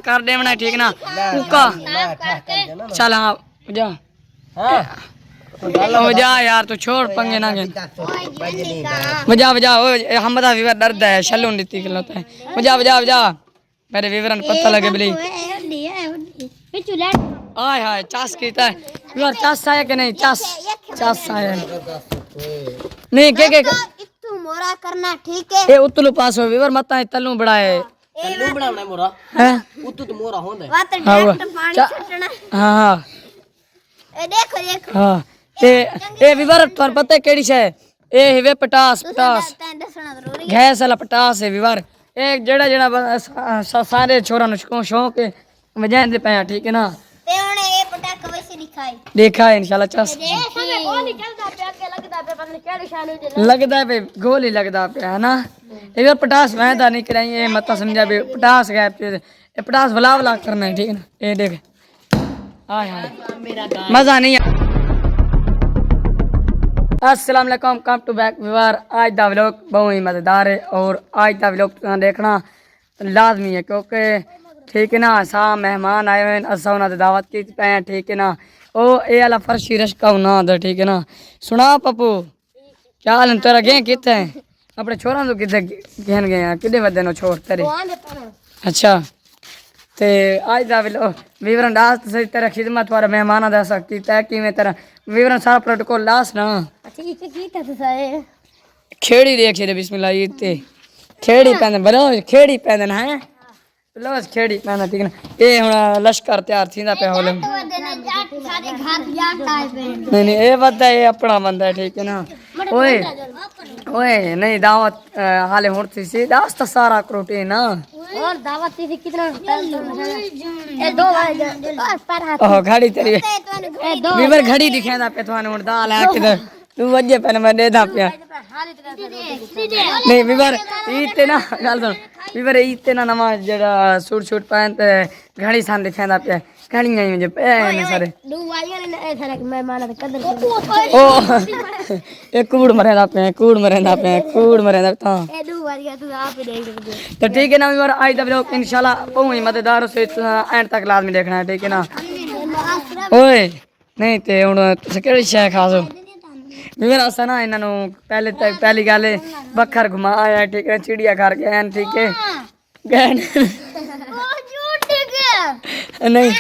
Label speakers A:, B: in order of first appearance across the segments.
A: कर देना ठीक ना उका चल हाँ जा जा यार तू छोड़ पंगे ना के बजा बजा हम बता विवर डरदा है शलून नीति खिलाता है बजा बजा बजा मेरे विवरण पता लगे बली आय हाय चास कीता है विवर चास आया कि नहीं चास आया नहीं के
B: तू मोरा करना ठीक है
A: ए उतलू पास हो विवर मत तलू बड़ा है
C: तल्लू बनावना मोरा
A: हैं
C: उतु तो मोरा होंदा
B: वा तो डायरेक्ट पानी छटना
A: हां
B: ए देखो देखो
A: हां ए विवर तोर पता केड़ी छे ए हिवे पटास
B: तैं दसना जरूरी
A: गैस वाला पटास है विवर ए जेड़ा जेड़ा सारे छोरा नु शौक है वजह दे पे ठीक है ना
B: ते ओने ए पटाखा वैसे दिखाई
A: देखा है इंशाल्लाह चस
B: गोली चलदा पे के लगदा पे पता नहीं केड़ी शान
A: लगदा है गोली लगदा पे है ना ए यार पटास मैं दा नहीं कराई ए मत समझा बे पटास गए पे ए पटास वला वला करना है ठीक है ना ए देख हाय हाय मजा नहीं अस्सलाम वालेकुम कम टू बैक विवर आज दा व्लॉग बहुत ही मजेदार है और आज दा व्लॉग तुहां देखना लाजमी है क्योंकि ठीक है ना सा मेहमान आए हुए असा उन्होंने दावत की पे ठीक है ना ओ ए वाला फर्शी रश्का होना दे ठीक है ना सुना पप्पू क्या हाल तेरा गए कितने अपने छोरा तो कितने गहन गए हैं कितने बदे नो छोर तेरे अच्छा ते आज दा विवरण दास सही तेरा खिदमत वाला मेहमान दा सकती तय कि मैं तेरा विवरण सारा प्रोटोकॉल लास ना
B: ठीक है कीता तो सारे
A: खेड़ी देख छे बिस्मिल्लाह इते खेड़ी पैंदन बरो खेड़ी पैंदन है लवस खेड़ी पैंदन ठीक ना ए हुन लश्कर तैयार थींदा पे होले
B: सारे घर जाट आए पे
A: नहीं ए बंदा ये अपना बंदा है ठीक है ना ओए ओए नहीं दावत हाले होती सी दास तो सारा क्रोटी ना
B: और दावत थी कितना ए दो पर हाथ
A: ओह घड़ी तेरी विवर घड़ी दिखेंदा पे थाने हुन दाल है किधर तू वजे पे मैं दे दा पे नहीं विवर इते ना गल सुन विवर इते ना नवा जड़ा सूट सूट पहन ते घड़ी सान दिखेंदा पे घड़ी नहीं मुझे पहन सारे
B: दो वाले ने ए सारे मेहमान दा कदर
A: ओ एक कूड़ मरेंदा पे कूड़ मरेंदा ता
B: ए दो वाले तू आप ही देख
A: तो ठीक है ना विवर आज दा व्लॉग इंशाल्लाह बहुत ही मजेदार से एंड तक लाजमी देखना है ठीक है ना ओए नहीं ते हुन तुस केड़ी शय खासो विवर असा ना इन्हां नु पहले तक पहली गल बखर घुमाया ठीक है चिड़िया घर गए ठीक है गए
B: ओ झूठ के
A: नहीं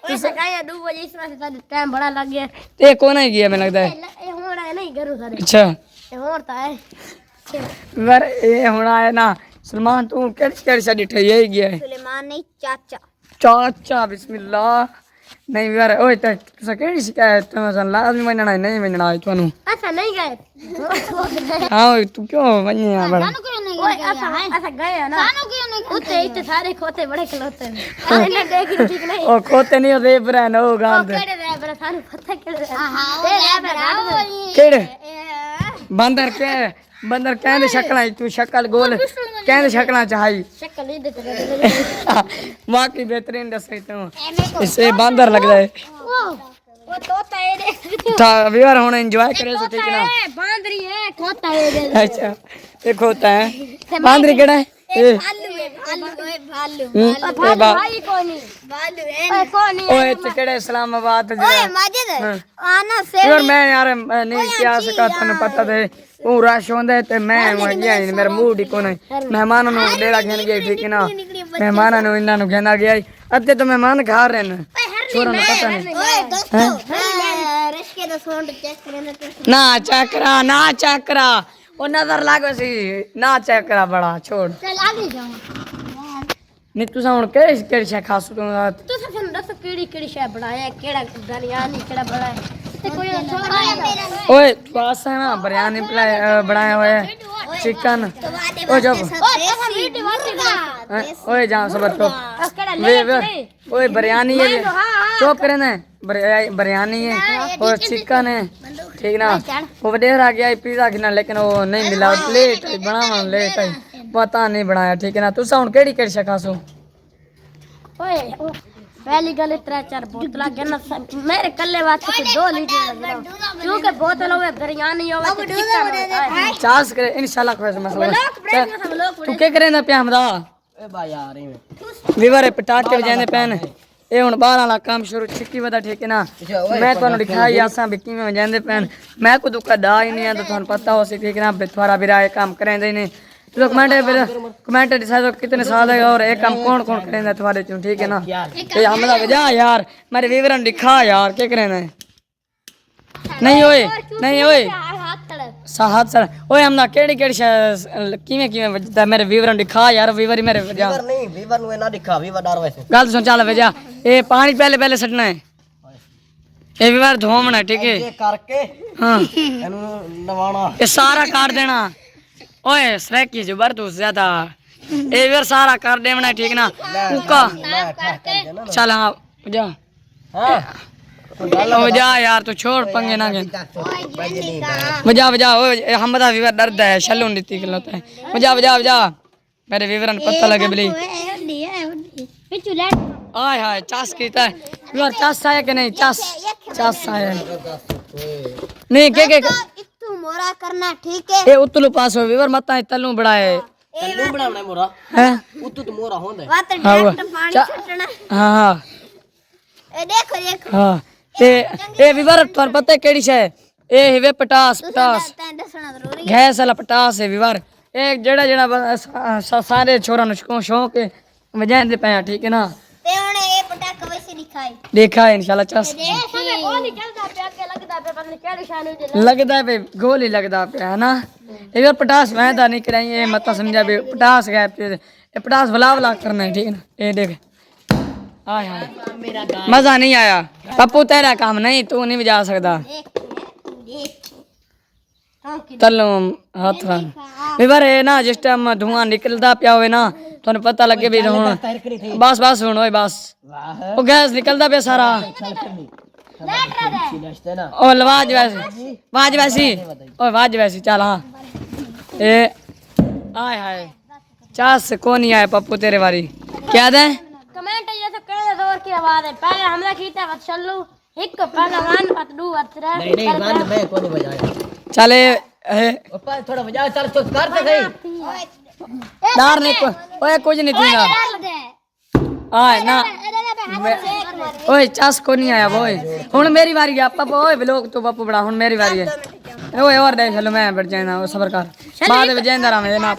B: तुस काया 2 बजे इस वास्ते साडे टाइम बड़ा लग गया
A: ते कौन है गया मैं लगता है
B: ए होड़ा है नहीं करू सारे
A: अच्छा
B: ए होड़ता है
A: विवर ए हुन आया ना सलमान तू केड़ी केड़ी साडी ठई गया है
B: सुलेमान नहीं चाचा
A: चाचा बिस्मिल्लाह नहीं विवर ओए तुस केड़ी शिकायत तुम लाजमी मनना नहीं मनना थानू
B: ऐसा नहीं गए
A: हां तू क्यों वन्ने आ बड़ा
B: ओए ऐसा गए ना सानू क्यों नहीं उते इतने सारे खोते बड़े खलोते हैं इन्हें देख ठीक नहीं
A: ओ खोते नहीं रेब रहन ओ गांद
B: केड़े रैबर सानू पता केड़े रैबर
A: केड़े बंदर कहंदे शक्लां तू शक्ल गोल कहंदे शक्लां चाही
B: शक्ल नहीं देते
A: वाकई बेहतरीन दस तू इससे बंदर लगदा है
B: वो तोता है रे
A: था व्यूअर हुन एंजॉय करे सो ठीक ना
B: बांदरी है खोता है
A: अच्छा ये खोता है बांदरी केड़ा है ए
B: भालू भाई कोनी भालू है कोनी
A: ओए ते केड़े इस्लामाबाद
B: ओए माजिद आना से
A: यार मैं यार नहीं क्या सका तन्नू पता ते तू रश होंदे ते मैं गया मेरा मूड ही कोने मेहमानां नु डेरा घेन गया ठीक है ना मेहमानां नु इन्हां नु घेना गया अद्दे तो मेहमान खा रहे न छोरा नु पता नहीं
B: ओए दोस्तों रश्के दा साउंड चेक करना
A: ना चकरा ओ नजर लागो सी ना चकरा बड़ा छोड़
B: चल आगे जाओ
A: नहीं तू हुन केड़ी शय खास
B: तू सब दस केड़ी शय बनाया केड़ा बिरयानी केड़ा बनाया ते कोई छोड़ा है
A: ओए पास है ना बिरयानी बनाया हुआ है चिकन ओ जब ओए जा सबर तो ओए बिरयानी है चुप करे ना बिरयानी है और चिकन है ठीक ना वो देर आ गया पिज्जा खिना लेकिन वो नहीं मिला लेट बनावा लेट पता नहीं बनाया ठीक है ना तुसा हुन केड़ी केड़ी शय खासो
B: ओए पहली गल 3-4 बोतल गन्ना मेरे कल्ले वास्ते 2 लीटर लग रहा क्योंकि बोतल होवे बिरयानी होवे चिकन होवे
A: 50 करे इंशाल्लाह कोई मसला तू के करे ना पे हमरा
C: ਏ ਬਾ ਯਾਰ ਇਵੇਂ
A: ਵੀਵਰ ਇਹ ਪਟਾਕੇ ਵਜਾਉਂਦੇ ਪੈਣ ਇਹ ਹੁਣ ਬਾਹਰ ਵਾਲਾ ਕੰਮ ਸ਼ੁਰੂ ਛਿੱਕੀ ਵਦਾ ਠੀਕ ਹੈ ਨਾ ਮੈਂ ਤੁਹਾਨੂੰ ਦਿਖਾਈ ਆਸਾਂ ਵੀ ਕਿਵੇਂ ਵਜਾਉਂਦੇ ਪੈਣ ਮੈਂ ਕੋਈ ਦੁੱਕਾ ਦਾ ਹੀ ਨਹੀਂ ਆ ਤਾਂ ਤੁਹਾਨੂੰ ਪਤਾ ਹੋ ਸੀ ਠੀਕ है ना ਤੁਹਾਡਾ ਵੀਰਾ ਇਹ ਕੰਮ ਕਰਾਂਦੇ ਨੇ तो कमेंट डिसाइड कितने साल है और ये काम कौन कौन करेंगे तुम्हारे चुन ठीक है ना ये हमला वजह यार मेरे विवरण दिखा यार क्या करेंगे नहीं ओए हाथ सर ओए हमला केड़ी किवें किवें वजदा मेरे विवरण दिखा यार विवरी मेरे वजह
C: ਵੀਵਰ ਨਹੀਂ ਵੀਵਰ ਨੂੰ ਇਹ ਨਾ ਦਿਖਾ ਵੀਵਰ ਡਰ ਵੈਸੇ
A: गल सुन चल वजह ये पानी पहले सटना है ये विवर धोमना ठीक है
C: ਇਹ ਕਰਕੇ
A: हां
C: ਇਹਨੂੰ ਨਵਾਣਾ
A: ये सारा काट देना ओए स्ट्राइक जो बर तू ज्यादा ए वीर सारा कर देना ठीक ना उका चल हां जा
C: ਹਾਂ
A: वजा यार तू छोड़ पंगे ना के वजा ओए हमदा वीर डरदा है शल्लू नीति खलोता है वजा मेरे विवरण पता लगे बली आय हाय चास कीता है वीर चास आया कि नहीं चास आया नहीं के
B: तू मोरा करना ठीक है
A: ए उतलू पास हो वीर मता तल्लू बड़ाए
C: ਤੈਨੂੰ ਬਣਾਉਣਾ ਹੈ ਮੋਰਾ
A: हैं
C: ਉੱਤੋਂ ਤੇ ਮੋਰਾ ਹੁੰਦਾ ਹੈ
B: वा तो डायरेक्ट पानी छटना
A: हां
B: ए देखो
A: हाँ ए विवर तुहानू पता है केड़ी शे ए हिवे पटास
B: तैं दसना जरूरी
A: गैस वाला पटास है विवर ए जेड़ा सारे छोरा नु शौक है वजांदे पे ठीक है ना
B: ते हुने ए पटाका वैसे दिखाई
A: देखा है इंशाल्लाह चस
B: समय गोली चलदा पे आगे लगदा पे पता नहीं केड़ी शान हो
A: लगदा है पे गोली लगदा पे है ना ए विवर पटास मैं दा नहीं कराई ए मत समझा बे पटास गैप ए पटास वला करना है ठीक है ना ए देख हाय हाय मजा नहीं आया पप्पू तेरा काम नहीं तू नहीं बजा सकता तलो हाथ विवर है ना जिस टाइम धुआं निकलता पिया होवे ना थानू पता लगे भी हुन बस हुन ओए बस ओ गैस निकलता पिया सारा ओ आवाज वैसी ओ आवाज वैसी चल हां ए हाय हाय चास कौन नहीं आया पप्पू तेरे बारी क्या दे
B: कमेंट ये तो कहने जोर की आवाज है पहले हमला कीता वत चल्लू एक पहला वन वत दो वत रे
C: नहीं बंद मैं कोई नहीं बजाया
A: चले
C: ऊपर थोड़ा बजा चल तो कर दे गई
A: डार ने ओए कुछ नहीं थीगा हां ना ओए चास को नहीं आया ओए हुन मेरी बारी है पप्पू ओए व्लॉग तो पप्पू बड़ा हुन मेरी बारी है ओए और देख लो मैं बैठ जाना वो सबर कर बाद में जेंदा रहा मैं ना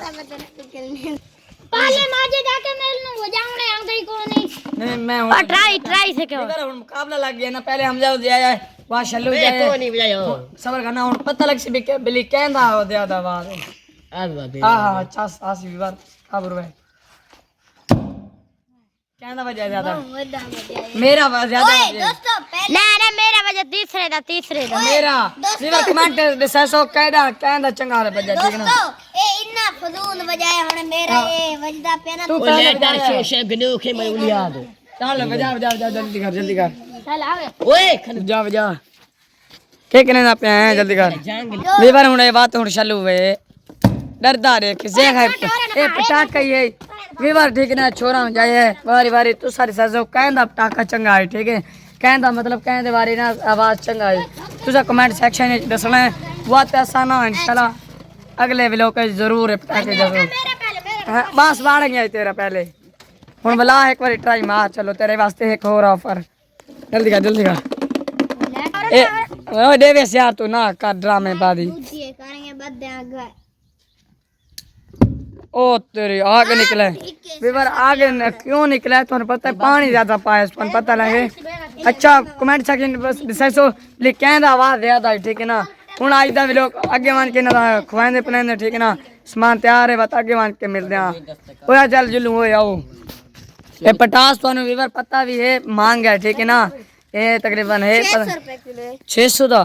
B: पहले माजे जाके मेल नु बजाऊने अंगड़ी को नहीं
A: मैं हूं
B: ट्राई से क्यों
A: इधर हुन मुकाबला लग गया ना पहले हम जाओ जाए वहां शल्लू जाए
C: कोई नहीं बजाया
A: सबर करना हुन पता लग से बिली कहंदा हो ज्यादा आवाज
C: आज बात
A: हां चास आसी विवाद खबर है कहंदा वजह ज्यादा मेरा वजह ज्यादा
B: दोस्तों पहले ना मेरा वजह तीसरे दा
A: मेरा विवर कमेंट डिसाइसो कहंदा चंगा रे बजा ठीक ना
B: दोस्तों ए इन्ना फजूल बजाए हुन मेरा ए वजदा पे ना
A: तू
C: ओ ले डर शेष गनो के मैं उलियाद
A: चल बजा जल्दी कर
B: चल आ गए
C: ओए
A: बजा के कहने ना पे हैं जल्दी कर विवर हुन ये बात हुन शल्लू वे डरदा रे किसे है ए पटाका ये विवर ठीक ना छोरा जाए बारी तू सारी सजो कहंदा पटाका चंगा है ठीक है कहंदा मतलब कहंदे बारी ना आवाज चंगा है तुझा कमेंट सेक्शन में दसना है वो पैसा ना इंशाल्लाह अगले व्लॉग में जरूर है पटाके जरूर बस बाढ़ गया तेरा पहले हुन बुला एक बार ट्राई मार चलो तेरे वास्ते एक और ऑफर जल्दी कर ए ओ देवेश यार तू ना कर ड्रामे बादी
B: करेंगे बद आगे
A: ओ तेरे आगे निकले विवर आगे क्यों निकला है तुम्हें पता है पानी ज्यादा पाया तुम्हें पता लगे अच्छा कमेंट सेक्शन बस डिसाइसो ले कहंदा आवाज ज्यादा है ठीक है ना हुन आज दा लोग आगे मान के ना खवांदे पनेंदे ठीक है ना सामान तैयार है बता आगे मान के मिलदे हां ओया चल जुलू ओए आओ ए पटास ਤੁਹਾਨੂੰ विवर पता भी है मांग है ठीक है ना ये तकरीबन है 600 दा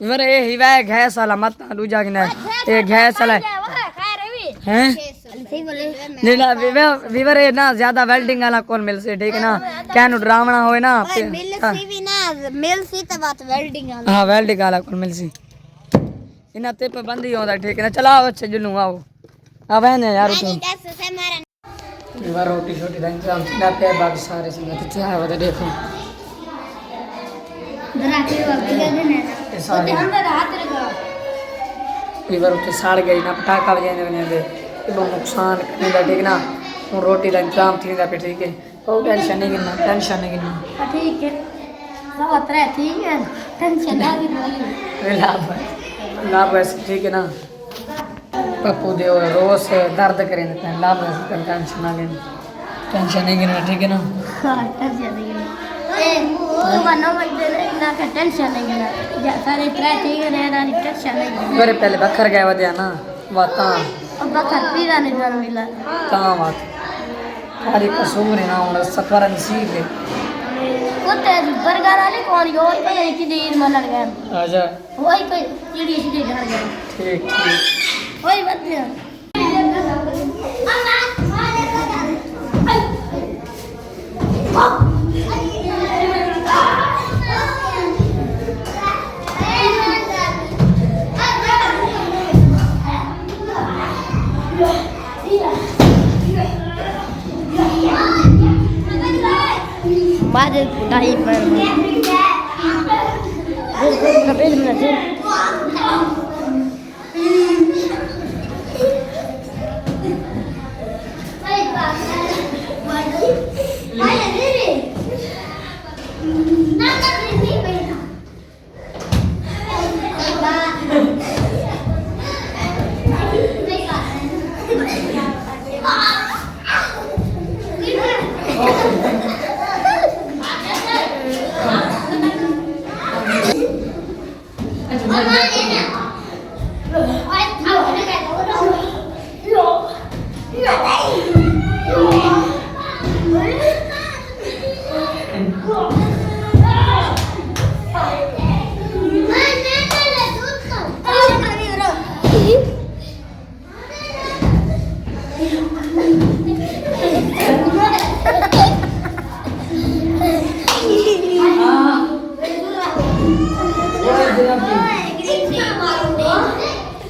A: विवर ये हिवा है गैस वाला मत दूजा के ना ये गैस वाला हैं नीला विवर है ना ज्यादा वेल्डिंग वाला कौन मिल से ठीक है ना क्या नु ड्रावना होए ना
B: मिल सी तो बात वेल्डिंग वाला
A: हां वेल्डिंग वाला कौन मिल सी इना ते पे बंदी होंदा ठीक है ना चलाओ अच्छे जुलू आओ अब है ना यार तू विवर रोटी छोटी ढंग से हम ना पे बाकी सारे संग किथे आए वो देखो
B: जरा के वापस दे ना
A: सारे
B: अंदर हाथ रखो
A: विवर उते साड़ गई ना पटाखा बजाने दे तो नुकसान करने दा ठीक ना हूँ रोटी का इंतजाम थी पे ठीक है कोई टेंशन नहीं गिनना टेंशन नहीं गिनना
B: ठीक है सब तरह ठीक है टेंशन ना भी
A: लाभ वैसे ठीक है ना पप्पू दे रोज दर्द करें देते हैं लाभ वैसे टेंशन ना लेना टेंशन नहीं गिनना ठीक है ना
B: हाँ टेंशन नहीं लेना सुबह 9 बजे ना का टेंशन नहीं लेना सारे तरह ठीक है ना टेंशन नहीं लेना
A: मेरे पहले बखर गया वजह ना वाता
B: अब बखर पीरा नहीं जान मिला
A: कहाँ बात खाली कसूर है ना उन्हें सफर नसीब है
B: कुत्ते बर्गर वाले कौन यो ही पता नहीं कितनी ईद मनन गए
A: आजा
B: वही कोई चिड़ी चिड़ी घर गए
A: ठीक ठीक
B: वही बात है Madem daí para cabelo na gente.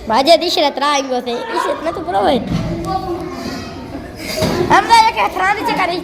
B: Baca di sini terang gue sih, isi itu tuh bro. Amda ya kayak terang di cakari.